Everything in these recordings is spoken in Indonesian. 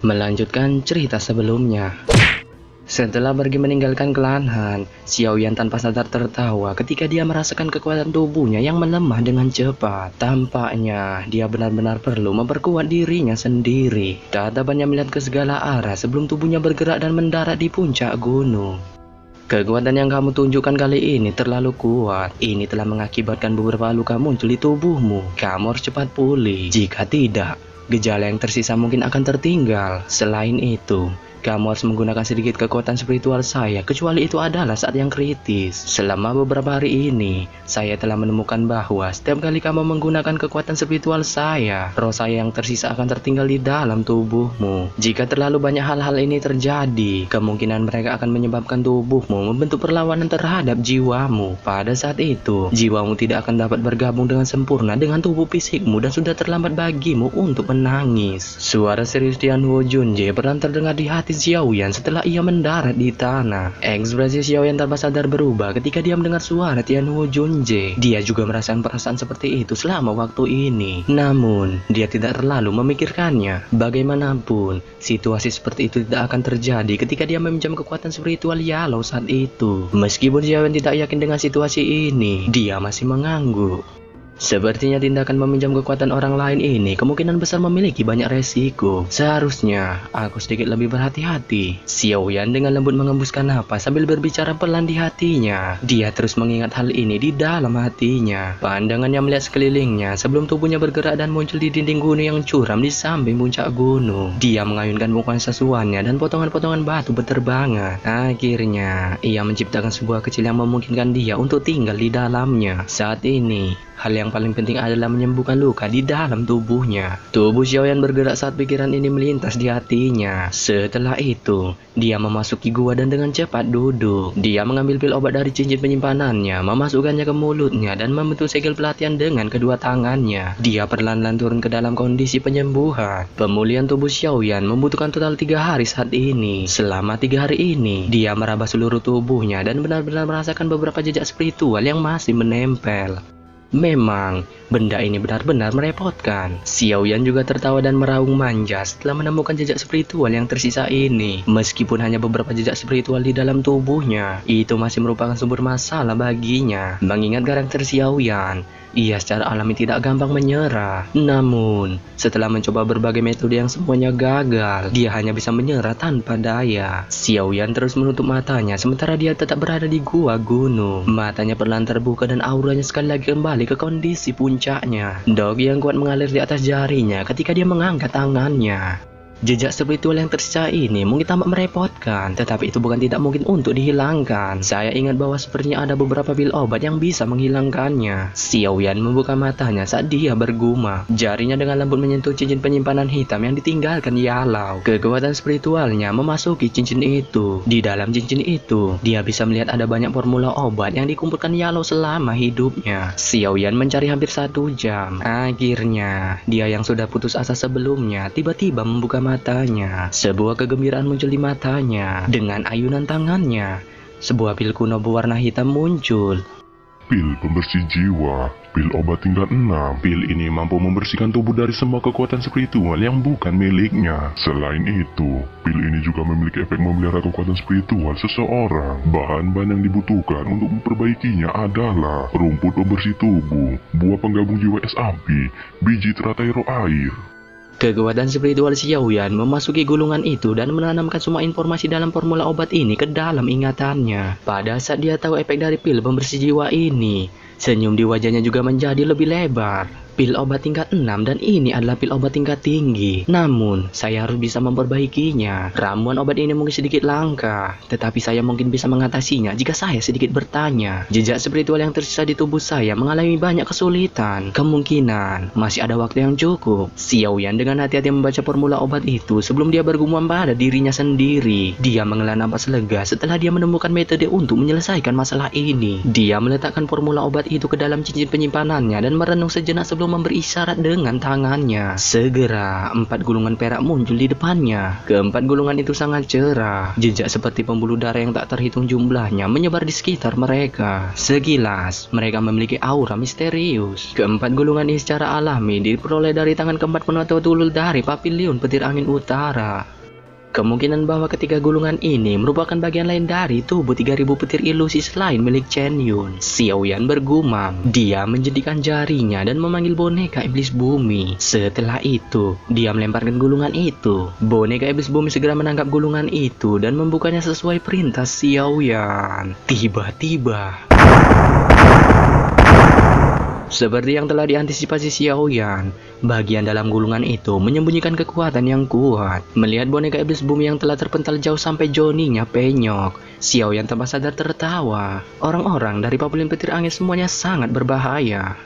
Melanjutkan cerita sebelumnya. Setelah pergi meninggalkan klan Han, Xiaoyan tanpa sadar tertawa ketika dia merasakan kekuatan tubuhnya yang melemah dengan cepat. Tampaknya dia benar-benar perlu memperkuat dirinya sendiri. Tatapannya melihat ke segala arah sebelum tubuhnya bergerak dan mendarat di puncak gunung. Kekuatan yang kamu tunjukkan kali ini terlalu kuat. Ini telah mengakibatkan beberapa luka muncul di tubuhmu. Kamu harus cepat pulih. Jika tidak, gejala yang tersisa mungkin akan tertinggal. Selain itu, kamu harus menggunakan sedikit kekuatan spiritual saya, kecuali itu adalah saat yang kritis. Selama beberapa hari ini, saya telah menemukan bahwa setiap kali kamu menggunakan kekuatan spiritual saya, roh saya yang tersisa akan tertinggal di dalam tubuhmu. Jika terlalu banyak hal-hal ini terjadi, kemungkinan mereka akan menyebabkan tubuhmu membentuk perlawanan terhadap jiwamu. Pada saat itu, jiwamu tidak akan dapat bergabung dengan sempurna dengan tubuh fisikmu dan sudah terlambat bagimu untuk menangis. Suara serius Tianhuo Junje perlahan terdengar di hati Xiaoyan setelah ia mendarat di tanah. Ekspresi Xiaoyan tanpa sadar berubah ketika dia mendengar suara Tianhuo Junje. Dia juga merasakan perasaan seperti itu selama waktu ini. Namun, dia tidak terlalu memikirkannya. Bagaimanapun, situasi seperti itu tidak akan terjadi ketika dia meminjam kekuatan spiritual Yalo saat itu. Meskipun Xiaoyan tidak yakin dengan situasi ini, dia masih mengangguk. Sepertinya tindakan meminjam kekuatan orang lain ini kemungkinan besar memiliki banyak resiko. Seharusnya aku sedikit lebih berhati-hati. Xiaoyan dengan lembut mengembuskan napas sambil berbicara pelan di hatinya. Dia terus mengingat hal ini di dalam hatinya. Pandangannya melihat sekelilingnya sebelum tubuhnya bergerak dan muncul di dinding gunung yang curam di samping puncak gunung. Dia mengayunkan bukan sesuannya dan potongan-potongan batu berterbangan. Akhirnya, ia menciptakan sebuah kecil yang memungkinkan dia untuk tinggal di dalamnya. Saat ini, hal yang paling penting adalah menyembuhkan luka di dalam tubuhnya. Tubuh Xiaoyan bergerak saat pikiran ini melintas di hatinya. Setelah itu, dia memasuki gua dan dengan cepat duduk. Dia mengambil pil obat dari cincin penyimpanannya, memasukkannya ke mulutnya dan membentuk segel pelatihan dengan kedua tangannya. Dia perlahan-lahan turun ke dalam kondisi penyembuhan. Pemulihan tubuh Xiaoyan membutuhkan total 3 hari saat ini. Selama 3 hari ini, dia meraba seluruh tubuhnya dan benar-benar merasakan beberapa jejak spiritual yang masih menempel. Memang, benda ini benar-benar merepotkan. Xiaoyan juga tertawa dan meraung manja setelah menemukan jejak spiritual yang tersisa ini. Meskipun hanya beberapa jejak spiritual di dalam tubuhnya, itu masih merupakan sumber masalah baginya. Mengingat karakter Xiaoyan, ia secara alami tidak gampang menyerah. Namun, setelah mencoba berbagai metode yang semuanya gagal, dia hanya bisa menyerah tanpa daya. Xiaoyan terus menutup matanya sementara dia tetap berada di gua gunung. Matanya perlahan terbuka dan auranya sekali lagi kembali ke kondisi puncaknya. Dog yang kuat mengalir di atas jarinya ketika dia mengangkat tangannya. Jejak spiritual yang tersisa ini mungkin tampak merepotkan, tetapi itu bukan tidak mungkin untuk dihilangkan. Saya ingat bahwa sepertinya ada beberapa pil obat yang bisa menghilangkannya. Xiaoyan membuka matanya saat dia bergumam. Jarinya dengan lembut menyentuh cincin penyimpanan hitam yang ditinggalkan Yalau. Kekuatan spiritualnya memasuki cincin itu. Di dalam cincin itu, dia bisa melihat ada banyak formula obat yang dikumpulkan Yalau selama hidupnya. Xiaoyan mencari hampir 1 jam. Akhirnya, dia yang sudah putus asa sebelumnya tiba-tiba membuka matanya. Sebuah kegembiraan muncul di matanya. Dengan ayunan tangannya, sebuah pil kuno berwarna hitam muncul. Pil pembersih jiwa, pil obat tingkat 6. Pil ini mampu membersihkan tubuh dari semua kekuatan spiritual yang bukan miliknya. Selain itu, pil ini juga memiliki efek memelihara kekuatan spiritual seseorang. Bahan-bahan yang dibutuhkan untuk memperbaikinya adalah rumput pembersih tubuh, buah penggabung jiwa es api, biji teratai roh air. Kekuatan spiritual Xiaoyan memasuki gulungan itu dan menanamkan semua informasi dalam formula obat ini ke dalam ingatannya. Pada saat dia tahu efek dari pil pembersih jiwa ini, senyum di wajahnya juga menjadi lebih lebar. Pil obat tingkat 6 dan ini adalah pil obat tingkat tinggi. Namun, saya harus bisa memperbaikinya. Ramuan obat ini mungkin sedikit langka, tetapi saya mungkin bisa mengatasinya jika saya sedikit bertanya. Jejak spiritual yang tersisa di tubuh saya mengalami banyak kesulitan. Kemungkinan masih ada waktu yang cukup. Xiaoyan dengan hati-hati membaca formula obat itu sebelum dia bergumam pada dirinya sendiri. Dia menghela napas lega setelah dia menemukan metode untuk menyelesaikan masalah ini. Dia meletakkan formula obat itu ke dalam cincin penyimpanannya dan merenung sejenak sebelum lalu memberi isyarat dengan tangannya. Segera 4 gulungan perak muncul di depannya. Keempat gulungan itu sangat cerah. Jejak seperti pembuluh darah yang tak terhitung jumlahnya menyebar di sekitar mereka. Sekilas, mereka memiliki aura misterius. Keempat gulungan ini secara alami diperoleh dari tangan keempat penutup tulul dari Paviliun Petir Angin Utara. Kemungkinan bahwa ketiga gulungan ini merupakan bagian lain dari tubuh 3000 petir ilusi selain milik Chen Yun. Xiao Yan bergumam. Dia menjadikan jarinya dan memanggil boneka iblis bumi. Setelah itu, dia melemparkan gulungan itu. Boneka iblis bumi segera menangkap gulungan itu dan membukanya sesuai perintah Xiao Yan. Tiba-tiba, seperti yang telah diantisipasi Xiao Yan, bagian dalam gulungan itu menyembunyikan kekuatan yang kuat. Melihat boneka iblis bumi yang telah terpental jauh sampai joninya penyok, Xiao Yan tanpa sadar tertawa. Orang-orang dari Paviliun Petir Angin semuanya sangat berbahaya.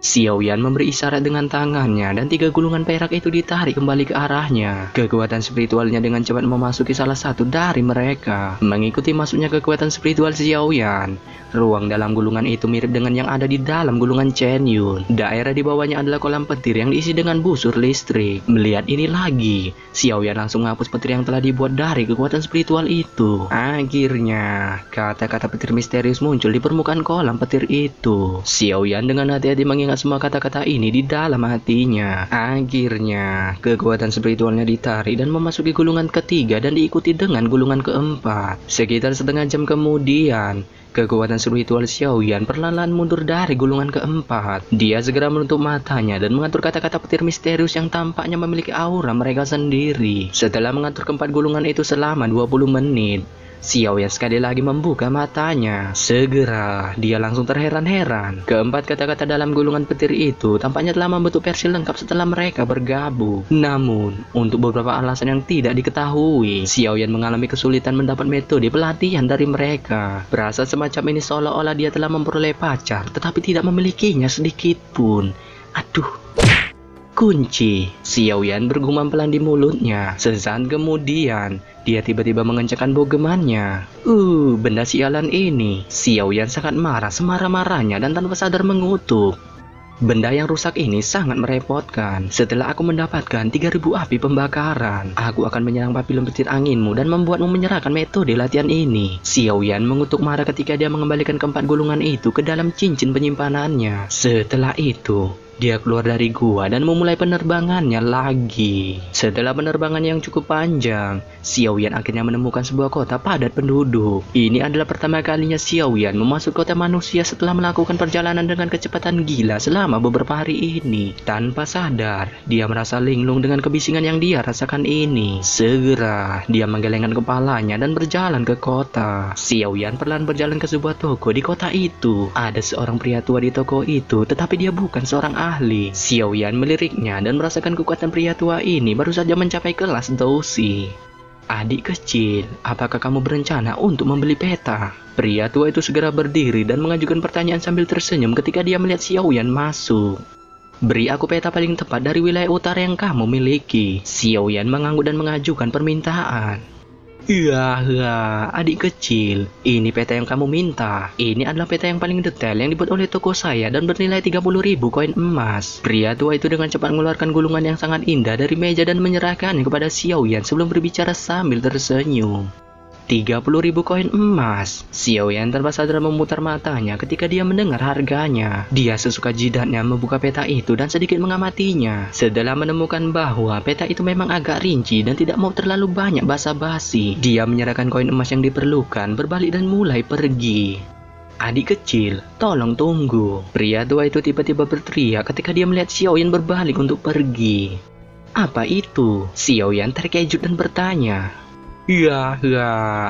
Xiao Yan memberi isyarat dengan tangannya dan 3 gulungan perak itu ditarik kembali ke arahnya. Kekuatan spiritualnya dengan cepat memasuki salah satu dari mereka. Mengikuti masuknya kekuatan spiritual Xiao Yan, ruang dalam gulungan itu mirip dengan yang ada di dalam gulungan Chen Yun. Daerah di bawahnya adalah kolam petir yang diisi dengan busur listrik. Melihat ini lagi, Xiao Yan langsung menghapus petir yang telah dibuat dari kekuatan spiritual itu. Akhirnya, kata-kata petir misterius muncul di permukaan kolam petir itu. Xiao Yan dengan hati-hati mengingat semua kata-kata ini di dalam hatinya. Akhirnya, kekuatan spiritualnya ditarik dan memasuki gulungan ketiga dan diikuti dengan gulungan keempat. Sekitar setengah jam kemudian, kekuatan spiritual Xiao Yan perlahan-lahan mundur dari gulungan keempat. Dia segera menutup matanya dan mengatur kata-kata petir misterius yang tampaknya memiliki aura mereka sendiri. Setelah mengatur keempat gulungan itu selama 20 menit, Xiao Yan sekali lagi membuka matanya. Segera, dia langsung terheran-heran. Keempat kata-kata dalam gulungan petir itu tampaknya telah membentuk versi lengkap setelah mereka bergabung. Namun, untuk beberapa alasan yang tidak diketahui, Xiao Yan mengalami kesulitan mendapat metode pelatihan dari mereka. Berasa semacam ini seolah-olah dia telah memperoleh pacar, tetapi tidak memilikinya sedikit pun. Aduh. Kunci. Xiao Yan bergumam pelan di mulutnya. Sesaat kemudian, dia tiba-tiba mengencangkan bogemannya. Benda sialan ini. Xiao Yan sangat marah semarah-marahnya dan tanpa sadar mengutuk. Benda yang rusak ini sangat merepotkan. Setelah aku mendapatkan 3000 api pembakaran, aku akan menyerang Paviliun Petir Anginmu dan membuatmu menyerahkan metode latihan ini. Xiao Yan mengutuk marah ketika dia mengembalikan keempat gulungan itu ke dalam cincin penyimpanannya. Setelah itu, dia keluar dari gua dan memulai penerbangannya lagi. Setelah penerbangan yang cukup panjang, Xiao Yan akhirnya menemukan sebuah kota padat penduduk. Ini adalah pertama kalinya Xiao Yan memasuki kota manusia setelah melakukan perjalanan dengan kecepatan gila selama beberapa hari ini. Tanpa sadar, dia merasa linglung dengan kebisingan yang dia rasakan ini. Segera, dia menggelengkan kepalanya dan berjalan ke kota. Xiao Yan perlahan berjalan ke sebuah toko di kota itu. Ada seorang pria tua di toko itu, tetapi dia bukan seorang ahli. Xiao Yan meliriknya dan merasakan kekuatan pria tua ini baru saja mencapai kelas Dousi. Adik kecil, apakah kamu berencana untuk membeli peta? Pria tua itu segera berdiri dan mengajukan pertanyaan sambil tersenyum ketika dia melihat Xiao Yan masuk. Beri aku peta paling tepat dari wilayah utara yang kamu miliki. Xiao Yan mengangguk dan mengajukan permintaan. Iya, adik kecil, ini peta yang kamu minta. Ini adalah peta yang paling detail yang dibuat oleh toko saya dan bernilai 30.000 koin emas. Pria tua itu dengan cepat mengeluarkan gulungan yang sangat indah dari meja dan menyerahkannya kepada Xiao Yan sebelum berbicara sambil tersenyum. 30.000 koin emas. Xiao Yan tanpa sadar memutar matanya ketika dia mendengar harganya. Dia sesuka jidatnya membuka peta itu dan sedikit mengamatinya. Setelah menemukan bahwa peta itu memang agak rinci dan tidak mau terlalu banyak basa-basi, dia menyerahkan koin emas yang diperlukan, berbalik dan mulai pergi. Adik kecil, tolong tunggu. Pria tua itu tiba-tiba berteriak ketika dia melihat Xiao Yan berbalik untuk pergi. Apa itu? Xiao Yan terkejut dan bertanya. Ya,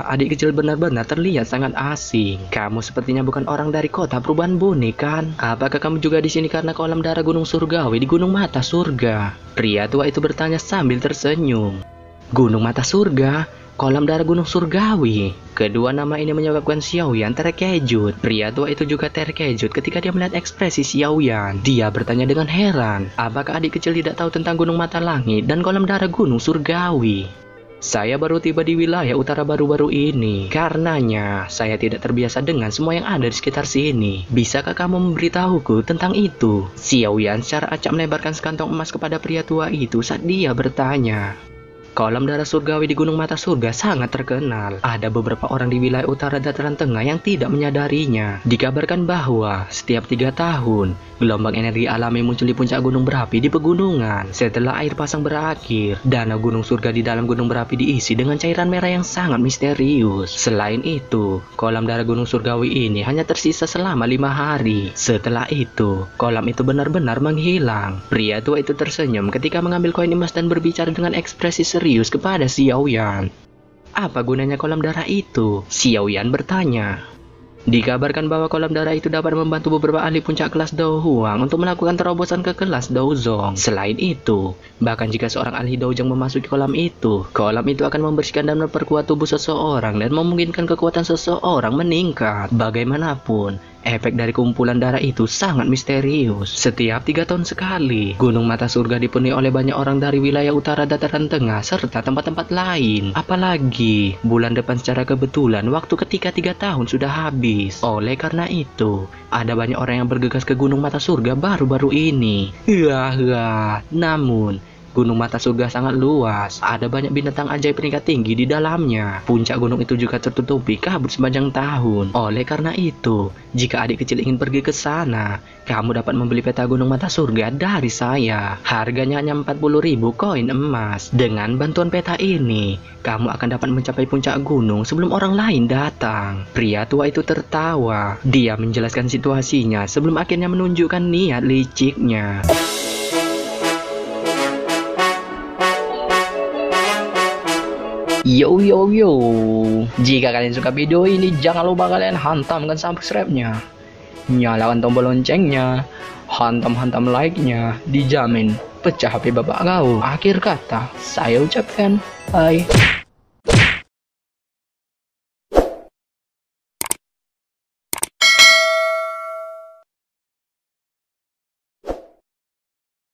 adik kecil benar-benar terlihat sangat asing. Kamu sepertinya bukan orang dari kota perubahan bumi, kan? Apakah kamu juga di sini karena kolam darah Gunung Surgawi di Gunung Mata Surga? Pria tua itu bertanya sambil tersenyum. Gunung Mata Surga? Kolam darah Gunung Surgawi? Kedua nama ini menyebabkan Xiao Yan terkejut. Pria tua itu juga terkejut ketika dia melihat ekspresi Xiao Yan. Dia bertanya dengan heran, apakah adik kecil tidak tahu tentang Gunung Mata Langit dan kolam darah Gunung Surgawi? Saya baru tiba di wilayah utara baru-baru ini. Karenanya, saya tidak terbiasa dengan semua yang ada di sekitar sini. Bisakah kamu memberitahuku tentang itu? Xiao Yan secara acak menebarkan sekantong emas kepada pria tua itu saat dia bertanya. Kolam darah surgawi di Gunung Mata Surga sangat terkenal. Ada beberapa orang di wilayah utara dataran tengah yang tidak menyadarinya. Dikabarkan bahwa setiap 3 tahun, gelombang energi alami muncul di puncak gunung berapi di pegunungan. Setelah air pasang berakhir, danau gunung surga di dalam gunung berapi diisi dengan cairan merah yang sangat misterius. Selain itu, kolam darah gunung surgawi ini hanya tersisa selama 5 hari. Setelah itu, kolam itu benar-benar menghilang. Pria tua itu tersenyum ketika mengambil koin emas dan berbicara dengan ekspresi serius kepada Xiao Yan. Apa gunanya kolam darah itu? Xiao Yan bertanya. Dikabarkan bahwa kolam darah itu dapat membantu beberapa ahli puncak kelas Dao Huang untuk melakukan terobosan ke kelas Dao Zong. Selain itu, bahkan jika seorang ahli Dao Zong memasuki kolam itu akan membersihkan dan memperkuat tubuh seseorang dan memungkinkan kekuatan seseorang meningkat. Bagaimanapun, efek dari kumpulan darah itu sangat misterius. Setiap 3 tahun sekali, Gunung Mata Surga dipenuhi oleh banyak orang dari wilayah utara dataran tengah serta tempat-tempat lain. Apalagi, bulan depan secara kebetulan waktu ketika 3 tahun sudah habis. Oleh karena itu, ada banyak orang yang bergegas ke Gunung Mata Surga baru-baru ini. Namun, Gunung Mata Surga sangat luas, ada banyak binatang ajaib tingkat tinggi di dalamnya. Puncak gunung itu juga tertutupi kabut sepanjang tahun. Oleh karena itu, jika adik kecil ingin pergi ke sana, kamu dapat membeli peta Gunung Mata Surga dari saya. Harganya hanya 40.000 koin emas. Dengan bantuan peta ini, kamu akan dapat mencapai puncak gunung sebelum orang lain datang. Pria tua itu tertawa. Dia menjelaskan situasinya sebelum akhirnya menunjukkan niat liciknya. Yo, jika kalian suka video ini, jangan lupa kalian hantamkan subscribe-nya, nyalakan tombol loncengnya, hantam like-nya, dijamin pecah HP bapak kau. Akhir kata, saya ucapkan bye.